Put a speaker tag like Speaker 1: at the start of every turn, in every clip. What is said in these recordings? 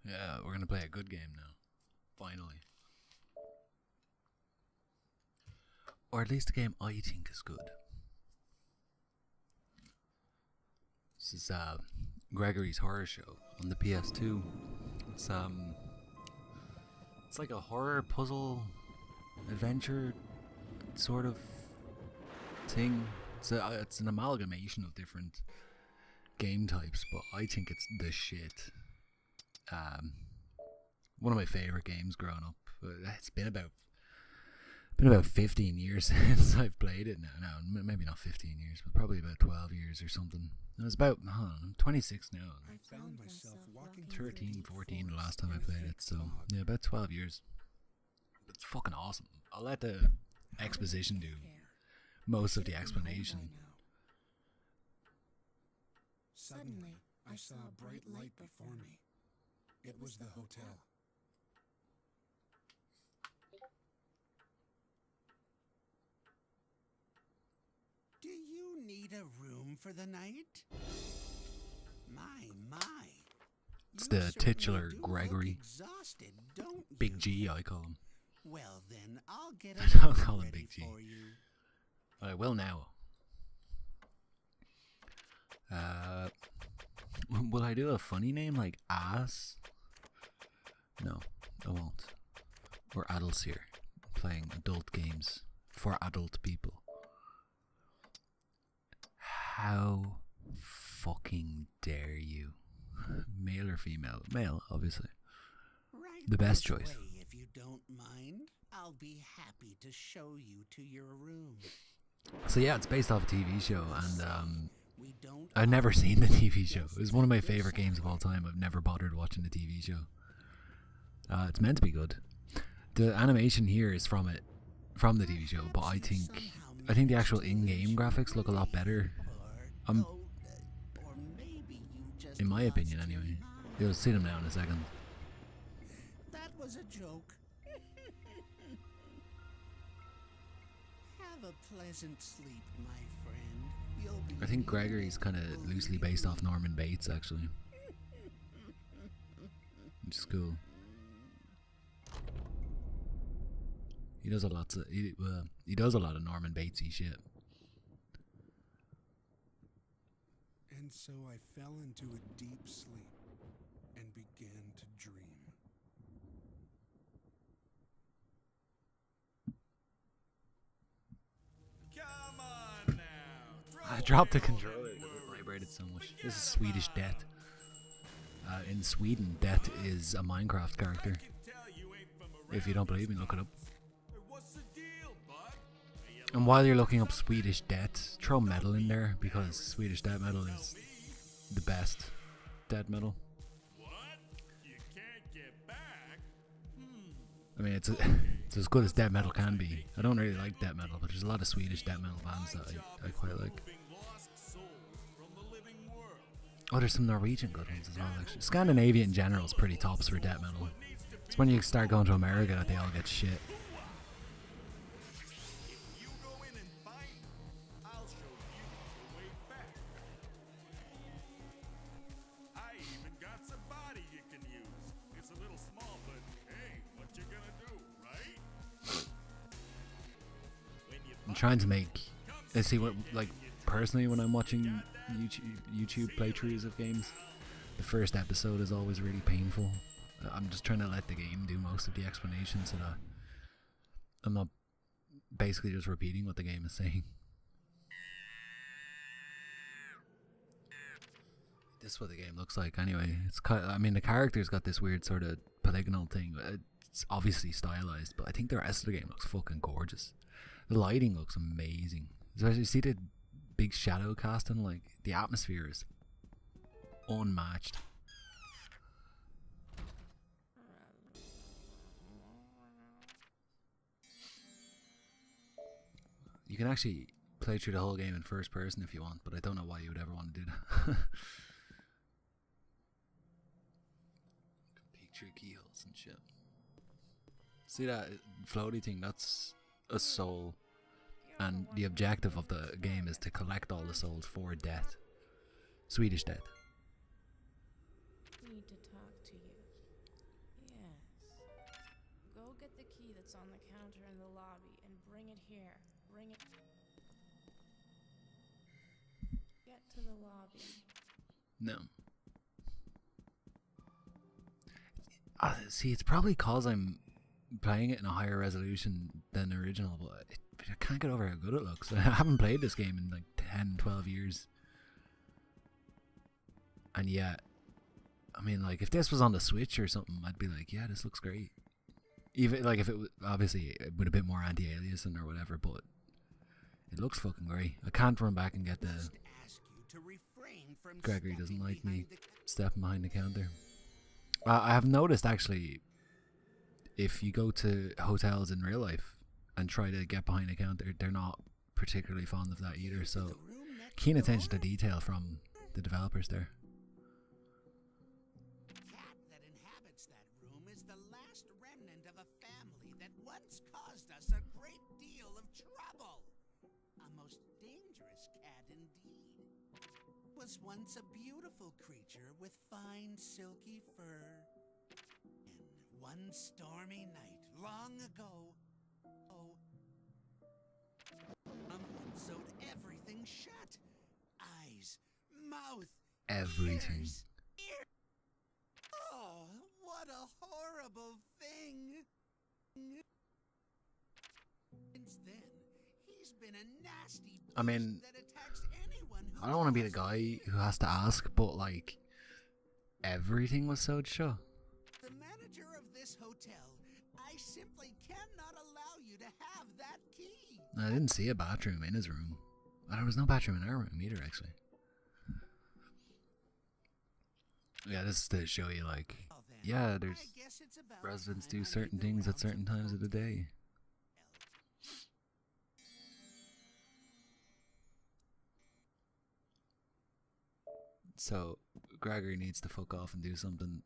Speaker 1: Yeah, we're gonna play a good game now. Finally. Or at least a game I think is good. This is Gregorys Horror Show on the PS2. It's like a horror puzzle adventure sort of thing. It's an amalgamation of different game types, but I think it's the shit. One of my favorite games growing up. It's been about 15 years since I've played it now. No, maybe not 15 years, but probably about 12 years or something. And it's about, I'm 26 now.
Speaker 2: I found myself walking
Speaker 1: 13, 14 the last time I played it, so yeah, about 12 years. It's fucking awesome. I'll let the exposition do most of the explanation.
Speaker 2: Suddenly, I saw a bright light before me. It was the hotel. Do you need a room for the night? My.
Speaker 1: It's the titular Gregory.
Speaker 2: Exhausted, don't you?
Speaker 1: Big G, I call him.
Speaker 2: Well then, I'll get
Speaker 1: I don't
Speaker 2: a
Speaker 1: call him
Speaker 2: ready
Speaker 1: Big G.
Speaker 2: for you.
Speaker 1: I will now. Will I do a funny name like Ass? No, I won't. We're adults here, playing adult games for adult people. How fucking dare you? Male or female? Male, obviously.
Speaker 2: Right
Speaker 1: The best
Speaker 2: this
Speaker 1: choice.
Speaker 2: way, if you don't mind, I'll be happy to show you to your room.
Speaker 1: So yeah, it's based off a TV show, and
Speaker 2: We don't
Speaker 1: I've never seen the TV show. It was one of my favorite games of all time. I've never bothered watching the TV show. It's meant to be good. The animation here is from the TV show, but I think the actual in-game graphics look a lot better.
Speaker 2: or maybe you just
Speaker 1: In my
Speaker 2: lost
Speaker 1: opinion,
Speaker 2: your
Speaker 1: anyway.
Speaker 2: mind.
Speaker 1: You'll see them now in a second.
Speaker 2: That was a joke. Have a pleasant sleep, my friend. You'll be
Speaker 1: I think
Speaker 2: really
Speaker 1: Gregory's kind of loosely based off Norman Bates, actually, which is cool. He does a lot of Norman Batesy shit.
Speaker 2: And so I fell into a deep sleep and began to dream.
Speaker 3: Come on now.
Speaker 1: I dropped the controller because it vibrated so much. This is Swedish Death. In Sweden, Death is a Minecraft character. If you don't believe me, look it up.
Speaker 3: What's the deal, bud?
Speaker 1: And while you're looking up Swedish Death, throw metal in there because Swedish death metal is the best death metal.
Speaker 3: What? You can't get back?
Speaker 1: I mean, it's as good as death metal can be. I don't really like death metal, but there's a lot of Swedish death metal bands that I quite like.
Speaker 3: Lost soul from the living world.
Speaker 1: Oh, there's some Norwegian good ones as well, actually. Scandinavia in general is pretty tops for death metal. It's when you start going to America that they all get shit.
Speaker 3: You go in and find him, I'll show you the way back. I even got some body you can use. It's a little small, but hey, what you gonna do, right? When you
Speaker 1: I'm trying to make... I see what, like, personally when I'm watching YouTube playthroughs of games, the first episode is always really painful. I'm just trying to let the game do most of the explanation so that I'm not basically just repeating what the game is saying. This is what the game looks like anyway. It's I mean, the character's got this weird sort of polygonal thing. It's obviously stylized, but I think the rest of the game looks fucking gorgeous. The lighting looks amazing. Especially, see the big shadow casting? Like, the atmosphere is unmatched. You can actually play through the whole game in first person if you want, but I don't know why you would ever want to do that. Peek through keyholes and shit. See that floaty thing? That's a soul. And the objective of the game is to collect all the souls for death. Swedish death.
Speaker 4: Need to talk to you. It's on the counter in the lobby, and bring it here. Bring it. Get to the lobby.
Speaker 1: No. See, it's probably cause I'm playing it in a higher resolution than the original, but I can't get over how good it looks. I haven't played this game in like 10, 12 years. And yet, I mean, like, if this was on the Switch or something, I'd be like, yeah, this looks great. Even, like, if it was, obviously, with a bit more anti-aliasing or whatever, but it looks fucking great. I can't run back and get the... Gregory doesn't like me stepping behind the counter. I have noticed, actually, if you go to hotels in real life and try to get behind a counter, they're not particularly fond of that either, so keen attention to detail from the developers there.
Speaker 5: The cat that inhabits that room is the last remnant of a family that once caused us a great deal of trouble. A most dangerous cat indeed. Was once a beautiful creature with fine silky fur. And one stormy night long ago, sewed everything shut. Eyes, mouth,
Speaker 1: Everything.
Speaker 5: ears. Oh, what a horrible thing. Since then, he's been a nasty
Speaker 1: I mean,
Speaker 5: beast that attacks anyone who
Speaker 1: I don't want to be the guy who has to ask, but like, everything was sewed shut.
Speaker 5: The manager of this hotel, I simply cannot allow you to have that key.
Speaker 1: I didn't see a bathroom in his room. There was no bathroom in our room either, actually. Yeah, this is to show you, like,
Speaker 5: Well then,
Speaker 1: yeah, there's
Speaker 5: I guess it's about
Speaker 1: residents
Speaker 5: time
Speaker 1: do
Speaker 5: I
Speaker 1: certain
Speaker 5: made the
Speaker 1: things at
Speaker 5: rounds
Speaker 1: certain times of the day. So, Gregory needs to fuck off and do something,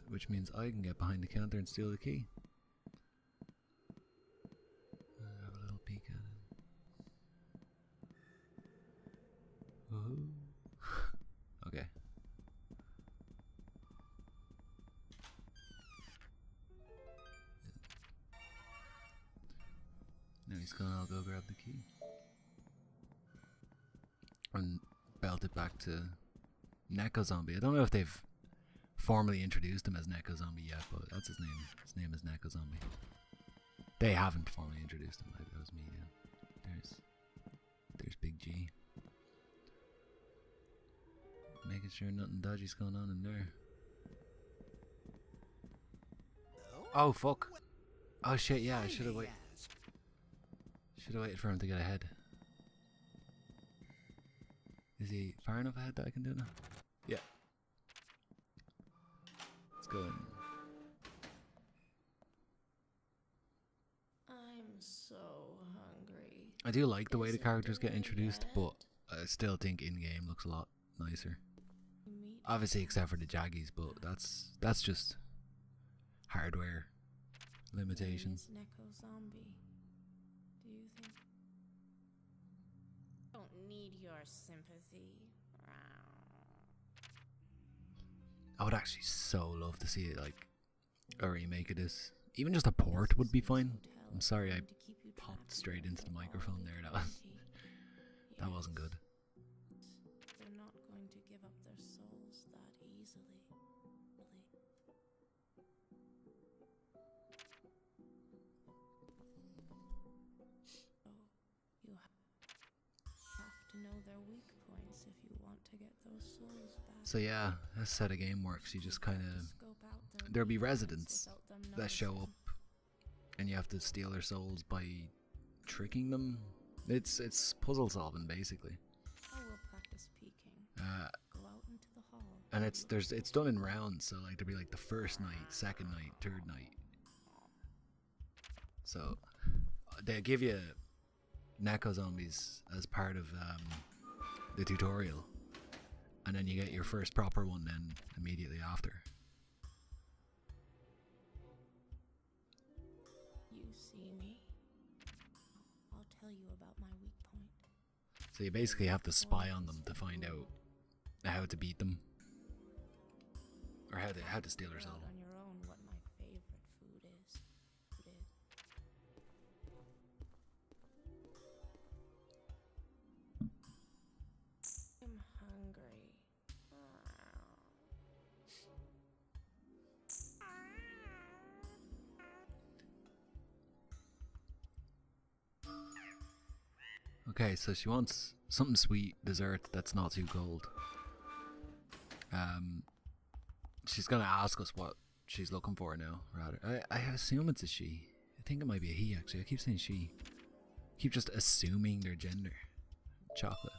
Speaker 1: which means I can get behind the counter and steal the key. Have a little peek at it. Woohoo. Okay. Now he's gone, I'll go grab the key. And belt it back to Neko Zombie. I don't know if they've formally introduced him as Neko Zombie yet, but that's his name. His name is Neko Zombie. They haven't formally introduced him. That was me, yeah. There's Big G. Making sure nothing dodgy's going on in there. Oh, fuck. Oh, shit, yeah, I should have waited. Should have waited for him to get ahead. Is he far enough ahead that I can do that? Yeah. Let's go in.
Speaker 4: I'm so hungry.
Speaker 1: I do like the way the
Speaker 4: Is it
Speaker 1: characters get
Speaker 4: dinner
Speaker 1: introduced,
Speaker 4: yet?
Speaker 1: but I still think in-game looks a lot nicer.
Speaker 4: Meet
Speaker 1: Obviously, except for the Jaggies, but that's just hardware limitations.
Speaker 4: Name is Neko Zombie. Do you think? Don't need your sympathy.
Speaker 1: I would actually so love to see it, like, a remake of this. Even just a port would be fine. I'm sorry I popped straight into the microphone there. That wasn't good.
Speaker 4: They're not going to give up their souls that easily. Oh, you have to know their weak points if you want to get those souls back.
Speaker 1: So yeah, that's how the game works. You just kind of...
Speaker 4: Scope out their
Speaker 1: There'll be
Speaker 4: weak points
Speaker 1: residents
Speaker 4: without them
Speaker 1: that show
Speaker 4: noticing.
Speaker 1: up, and you have to steal their souls by tricking them. It's puzzle solving, basically.
Speaker 4: I will practice peeking. Go out into the hall.
Speaker 1: And it's done in rounds, so like there'll be like the first night, second night, third night. So they give you Neko Zombies as part of the tutorial, and then you get your first proper one then immediately after.
Speaker 4: You see me? I'll tell you about my weak point.
Speaker 1: So you basically have to spy on them to find out how to beat them, or how to steal their
Speaker 4: Figure
Speaker 1: soul.
Speaker 4: out on your own what my favorite food is.
Speaker 1: Okay, so she wants something sweet dessert that's not too cold. She's gonna ask us what she's looking for now, rather. I assume it's a she. I think it might be a he, actually. I keep saying she. Keep just assuming their gender. Chocolate.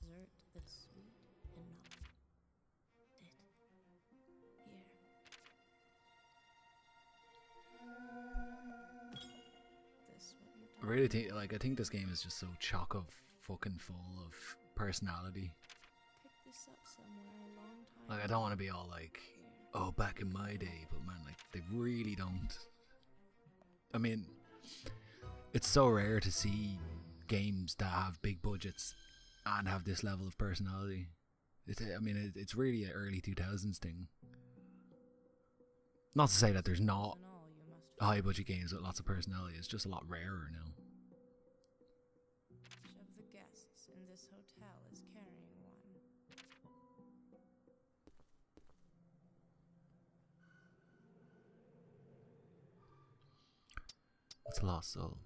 Speaker 4: Dessert that's sweet and not it. Here. This what you're
Speaker 1: I really think, like, I think this game is just so chock of fucking full of personality.
Speaker 4: picked this up somewhere a long time
Speaker 1: Like, I don't want to be all like, oh, back in my day, but man, like, they really don't. I mean, it's so rare to see games that have big budgets and have this level of personality. It's really an early 2000s thing. Not to say that there's not
Speaker 4: and all you must
Speaker 1: high budget games with lots of personality, it's just a lot rarer now.
Speaker 4: Each of the guests in this hotel is carrying one.
Speaker 1: It's a lost soul.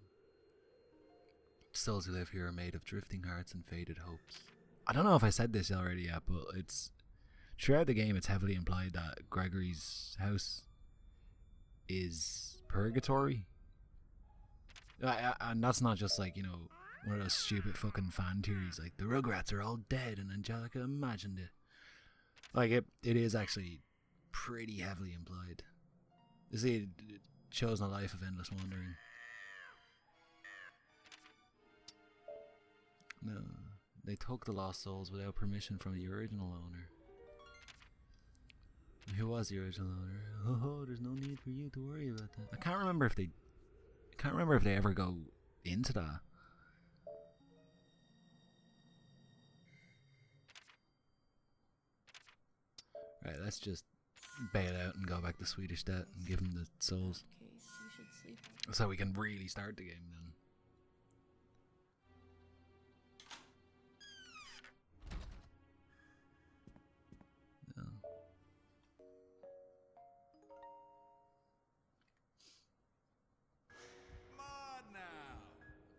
Speaker 1: Souls who live here are made of drifting hearts and faded hopes. I don't know if I said this already yet, but it's throughout the game it's heavily implied that Gregorys' house is purgatory. And that's not just like, you know, one of those stupid fucking fan theories like the Rugrats are all dead and Angelica imagined it. Like it is actually pretty heavily implied. You see, it shows a life of endless wandering. No, they took the lost souls without permission from the original owner. Who was the original owner? Oh, there's no need for you to worry about that. I can't remember if they ever go into that. Right, let's just bail out and go back to Swedish debt and give him the souls,
Speaker 4: In case you should sleep on
Speaker 1: so we can really start the game then. No.
Speaker 3: Come on now.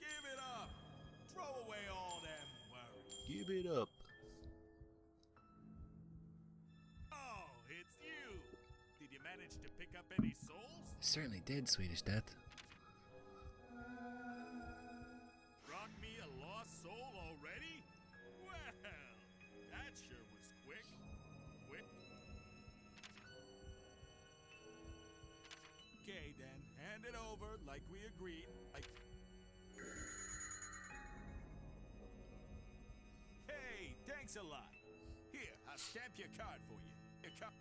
Speaker 3: Give it up. Throw away all them worries.
Speaker 1: Give it up.
Speaker 3: Oh, it's you. Did you manage to pick up any souls?
Speaker 1: Certainly did, Swedish debt.
Speaker 3: Brought me a lost soul already? Well, that sure was quick. Quick. Okay then, hand it over like we agreed. Hey, thanks a lot. Here, I'll stamp your card for you. Your card.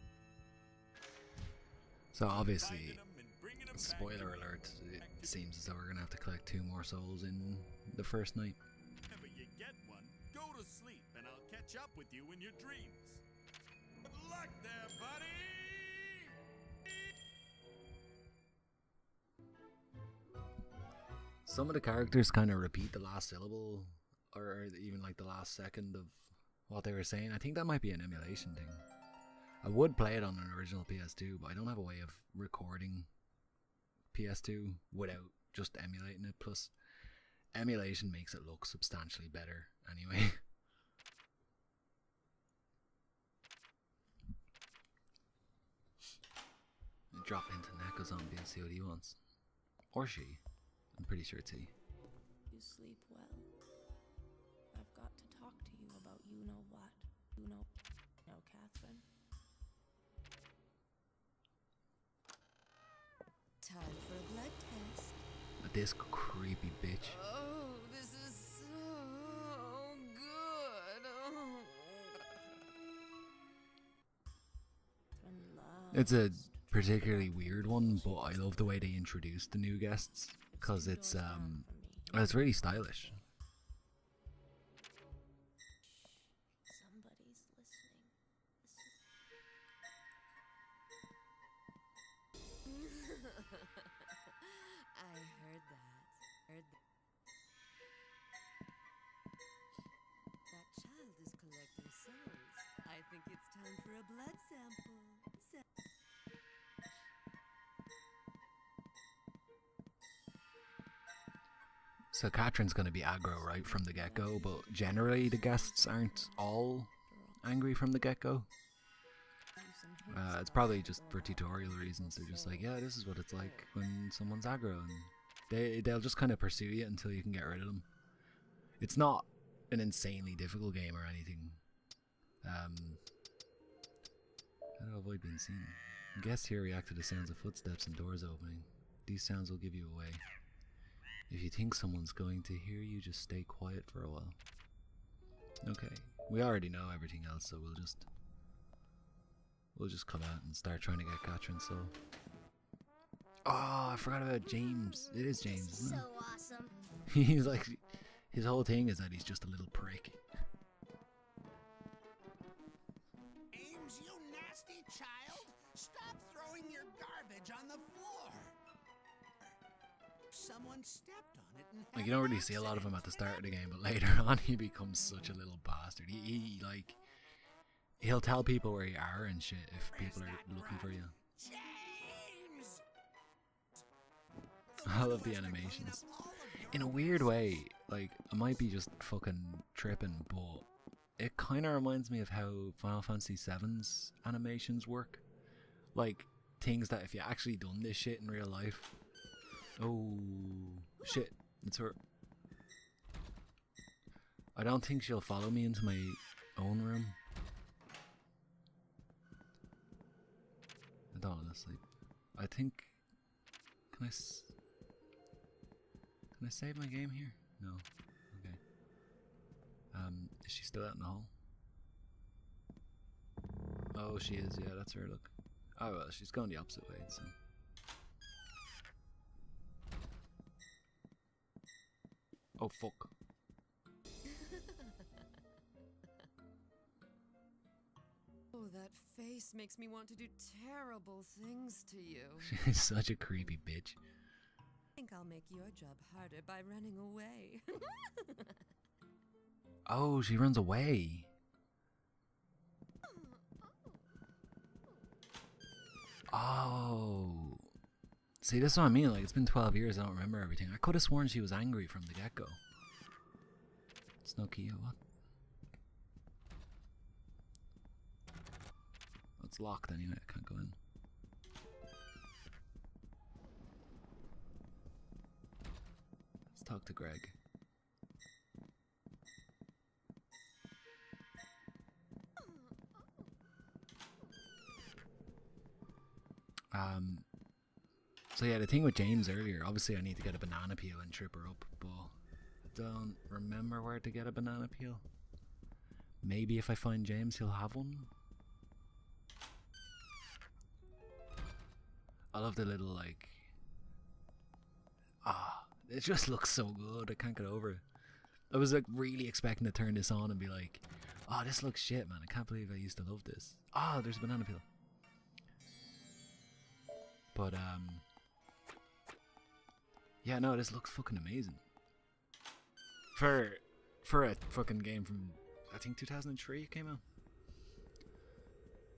Speaker 1: So obviously,
Speaker 3: Finding 'em and bringing 'em back
Speaker 1: spoiler
Speaker 3: to
Speaker 1: alert,
Speaker 3: back
Speaker 1: it
Speaker 3: to-
Speaker 1: seems as though we're gonna have to collect 2 more souls in the first night.
Speaker 3: Whenever you get one, go to sleep and I'll catch up with you in your dreams. Good luck there, buddy!
Speaker 1: Some of the characters kind of repeat the last syllable, or even like the last second of what they were saying. I think that might be an emulation thing. I would play it on an original PS2, but I don't have a way of recording PS2 without just emulating it. Plus, emulation makes it look substantially better anyway. Drop into Neko Zombie and see what he wants. Or she. I'm pretty sure it's he.
Speaker 4: you sleep well. I've got to talk to you about you know what. You know, Catherine.
Speaker 6: Time for a blood test.
Speaker 1: This creepy bitch.
Speaker 6: Oh, this is so good. Oh.
Speaker 4: Catherine loves
Speaker 1: It's a particularly weird one, but I love the way they introduced the new guests because it's really stylish.
Speaker 4: Somebody's listening.
Speaker 6: I heard that. That child is collecting souls. I think it's time for a blood sample.
Speaker 1: So Katrin's going to be aggro right from the get-go, but generally the guests aren't all angry from the get-go. It's probably just for tutorial reasons. They're just like, yeah, this is what it's like when someone's aggro, and they'll just kind of pursue you until you can get rid of them. It's not an insanely difficult game or anything. How to avoid being seen. Guests here react to the sounds of footsteps and doors opening. These sounds will give you away. If you think someone's going to hear you, just stay quiet for a while. Okay, we already know everything else, so we'll just come out and start trying to get Katrin's soul. Oh, I forgot about James. It is James, isn't it?
Speaker 7: So awesome.
Speaker 1: He's like, his whole thing is that he's just a little prick.
Speaker 5: Ames, you nasty child! Stop throwing your garbage on the floor! Someone stepped on it and
Speaker 1: Like, you don't really see a lot of him at the start of the game, but later on he becomes such a little bastard. He like, he'll tell people where you are and shit if people are looking for you.
Speaker 5: James!
Speaker 1: I love the animations. In a weird way, like, I might be just fucking tripping, but it kind of reminds me of how Final Fantasy VII's animations work. Like, things that if you actually done this shit in real life... Oh, shit, it's her. I don't think she'll follow me into my own room. I don't honestly. I think... Can I save my game here? No. Okay. Is she still out in the hall? Oh, she is. Yeah, that's her. Look. Oh well, she's going the opposite way. So. Oh fuck.
Speaker 6: Oh, that face makes me want to do terrible things to you.
Speaker 1: She's such a creepy bitch.
Speaker 6: I think I'll make your job harder by running away.
Speaker 1: Oh, she runs away. Oh. See, that's what I mean. Like, it's been 12 years. I don't remember everything. I could have sworn she was angry from the get-go. It's no key or what? It's locked anyway. I can't go in. Let's talk to Greg. So yeah, the thing with James earlier, obviously I need to get a banana peel and trip her up, but I don't remember where to get a banana peel. Maybe if I find James, he'll have one. I love the little, like... it just looks so good, I can't get over it. I was like really expecting to turn this on and be like, oh, this looks shit, man, I can't believe I used to love this. Oh, there's a banana peel. But, yeah, no, this looks fucking amazing. For a fucking game from, I think 2003 it came out.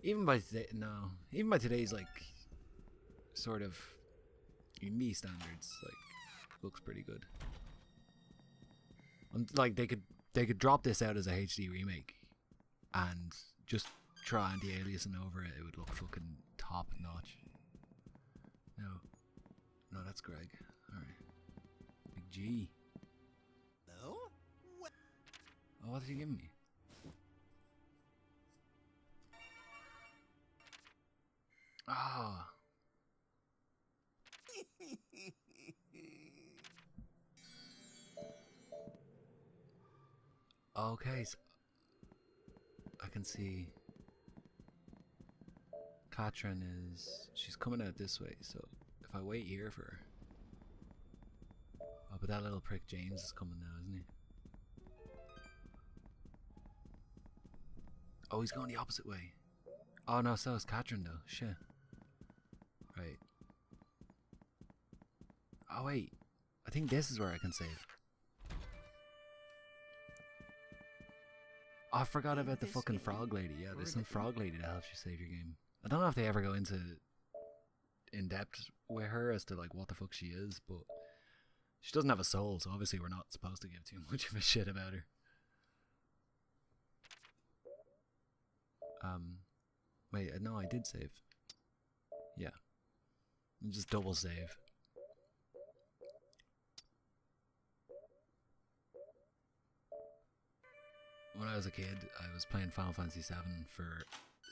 Speaker 1: Even by today's, like, sort of indie standards, like, looks pretty good. Like, they could drop this out as a HD remake and just try anti-aliasing over it. It would look fucking top notch. No, that's Greg. Alright. Big G.
Speaker 5: No? What?
Speaker 1: Oh, what did you give me? Ah. Okay, so I can see Katrin she's coming out this way, so if I wait here for her. Oh, but that little prick James is coming now, isn't he? Oh, he's going the opposite way. Oh no, so is Katrin though. Shit. Right. Oh wait. I think this is where I can save. Oh, I forgot about the fucking frog lady. Yeah, there's some frog lady that helps you save your game. I don't know if they ever go into in depth with her as to like what the fuck she is, but She doesn't have a soul, so obviously we're not supposed to give too much of a shit about her. Wait, no, I did save. Yeah. Just double save. When I was a kid, I was playing Final Fantasy VII for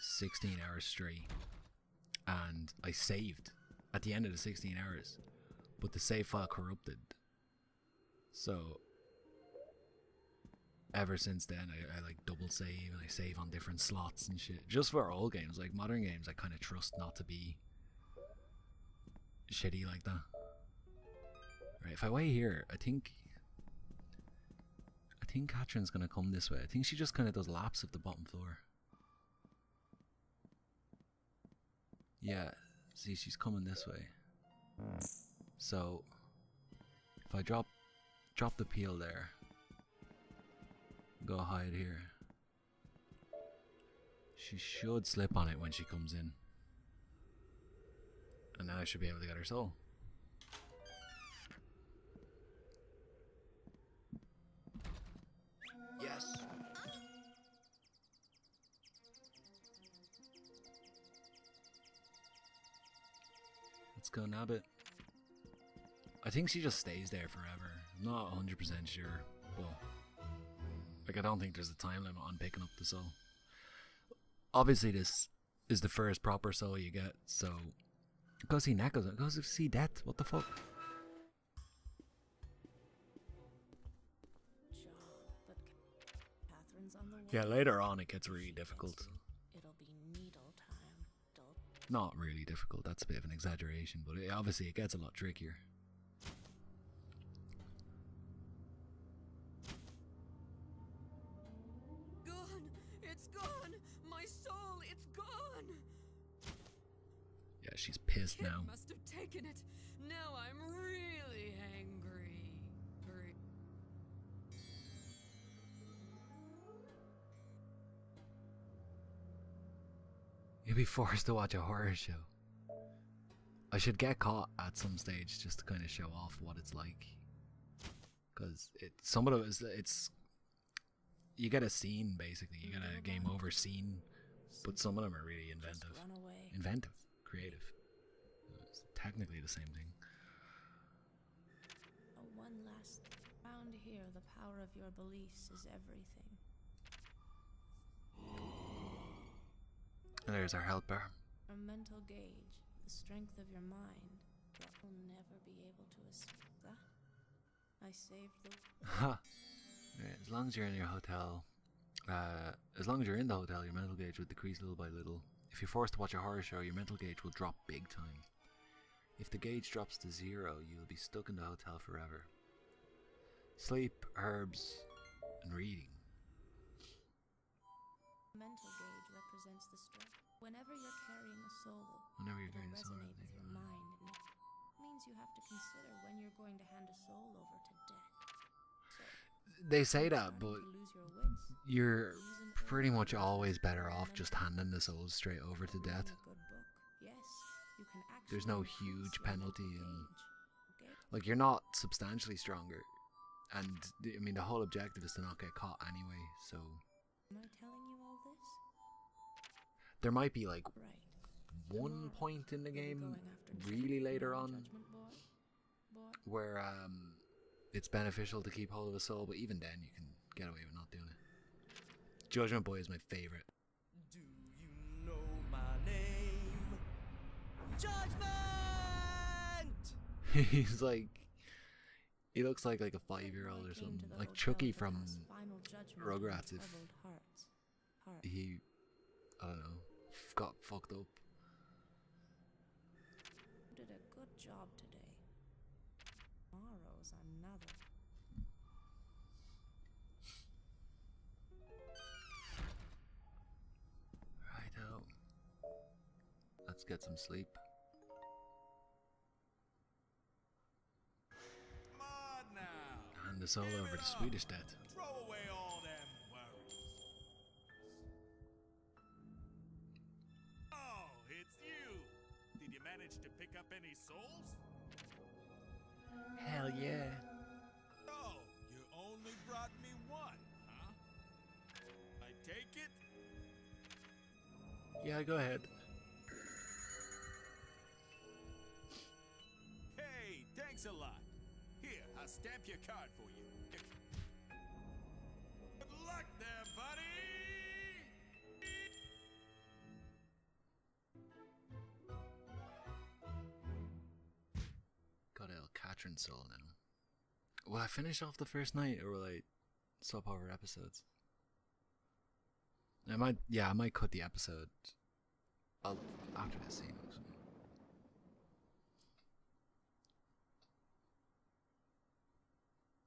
Speaker 1: 16 hours straight. And I saved at the end of the 16 hours. But the save file corrupted. So ever since then I like double save and I save on different slots and shit. Just for old games, like modern games I kinda trust not to be shitty like that. Right, if I wait here, I think Catherine's gonna come this way. I think she just kinda does laps of the bottom floor. Yeah, see she's coming this way. So if I drop the peel there, go hide here, she should slip on it when she comes in, and then I should be able to get her soul. Yes. Let's go nab it. I think she just stays there forever. I'm not 100% sure, but like I don't think there's a time limit on picking up the soul. Obviously this is the first proper soul you get, so go see Neko, go see Death, what the fuck?
Speaker 4: But Catherine's on the way.
Speaker 1: Yeah, later on it gets really difficult.
Speaker 4: It'll be needle time.
Speaker 1: Not really difficult, that's a bit of an exaggeration, but obviously it gets a lot trickier.
Speaker 6: It's gone! My soul, it's gone!
Speaker 1: Yeah, she's pissed
Speaker 6: Kid
Speaker 1: now.
Speaker 6: must have taken it. Now I'm really angry.
Speaker 1: You'll be forced to watch a horror show. I should get caught at some stage just to kind of show off what it's like. Because some of it's you get a scene basically, you get a game over scene, but some of them are really inventive. Inventive, creative. It's technically the same thing.
Speaker 4: One last round here, the power of your beliefs is everything.
Speaker 1: And there's our helper.
Speaker 4: Your mental gauge, the strength of your mind, will never be able to escape that. I saved the...
Speaker 1: Ha! Right, as long as you're in your hotel, as long as you're in the hotel, your mental gauge will decrease little by little. If you're forced to watch a horror show, your mental gauge will drop big time. If the gauge drops to 0, you'll be stuck in the hotel forever. Sleep, herbs, and reading.
Speaker 4: Mental gauge represents the strength. Whenever you're carrying a soul,
Speaker 1: Whenever you're
Speaker 4: it'll
Speaker 1: carrying a soul,
Speaker 4: resonate with your mind. It means you have to consider when you're going to hand a soul over to death. So,
Speaker 1: They say that, but
Speaker 4: to lose your wits,
Speaker 1: you're
Speaker 4: use an
Speaker 1: pretty
Speaker 4: herb
Speaker 1: much
Speaker 4: to
Speaker 1: always better
Speaker 4: remember
Speaker 1: off just handing the souls straight over to
Speaker 4: reading
Speaker 1: death.
Speaker 4: a good book. Yes, you can
Speaker 1: There's
Speaker 4: actually
Speaker 1: no
Speaker 4: increase
Speaker 1: huge
Speaker 4: your
Speaker 1: penalty
Speaker 4: mental
Speaker 1: in,
Speaker 4: gauge. Okay?
Speaker 1: like, you're not substantially stronger, and I mean the whole objective is to not get caught anyway. So
Speaker 4: Am I telling you all this?
Speaker 1: there might be like
Speaker 4: Right.
Speaker 1: one
Speaker 4: Tomorrow,
Speaker 1: point in the
Speaker 4: we'll be
Speaker 1: game
Speaker 4: going after
Speaker 1: really
Speaker 4: Judgment
Speaker 1: later
Speaker 4: Boy,
Speaker 1: on
Speaker 4: Judgment Boy.
Speaker 1: where it's beneficial to keep hold of a soul, but even then you can get away with not doing it. Judgment Boy is my favorite.
Speaker 7: Do you know my name? Judgment!
Speaker 1: He's like, he looks like a 5-year-old or something, like Chucky from Rugrats. If he, I don't know, got fucked up.
Speaker 4: Did a good job today. Tomorrow's another.
Speaker 1: Righto. Let's get some sleep.
Speaker 3: Come on now.
Speaker 1: Hand the soul over to Swedish Death.
Speaker 3: Throw away all them worries. Oh, it's you. Did you manage to pick up any souls?
Speaker 1: Hell yeah.
Speaker 3: Oh, you only brought me one, huh? I take it?
Speaker 1: Yeah, go ahead.
Speaker 3: Hey, thanks a lot. Here, I'll stamp your card for you. Good luck there, buddy!
Speaker 1: Got a Katrin soul now. Will I finish off the first night or will I swap over episodes? I might cut the episode after this scene. Actually.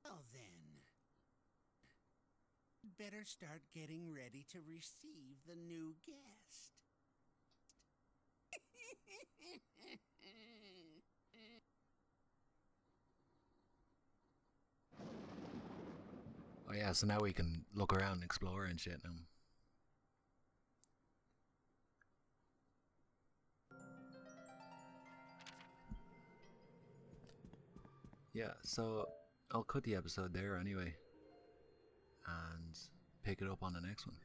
Speaker 5: Well then, better start getting ready to receive the new guest.
Speaker 1: Oh yeah, so now we can look around and explore and shit now. Yeah, so I'll cut the episode there anyway and pick it up on the next one.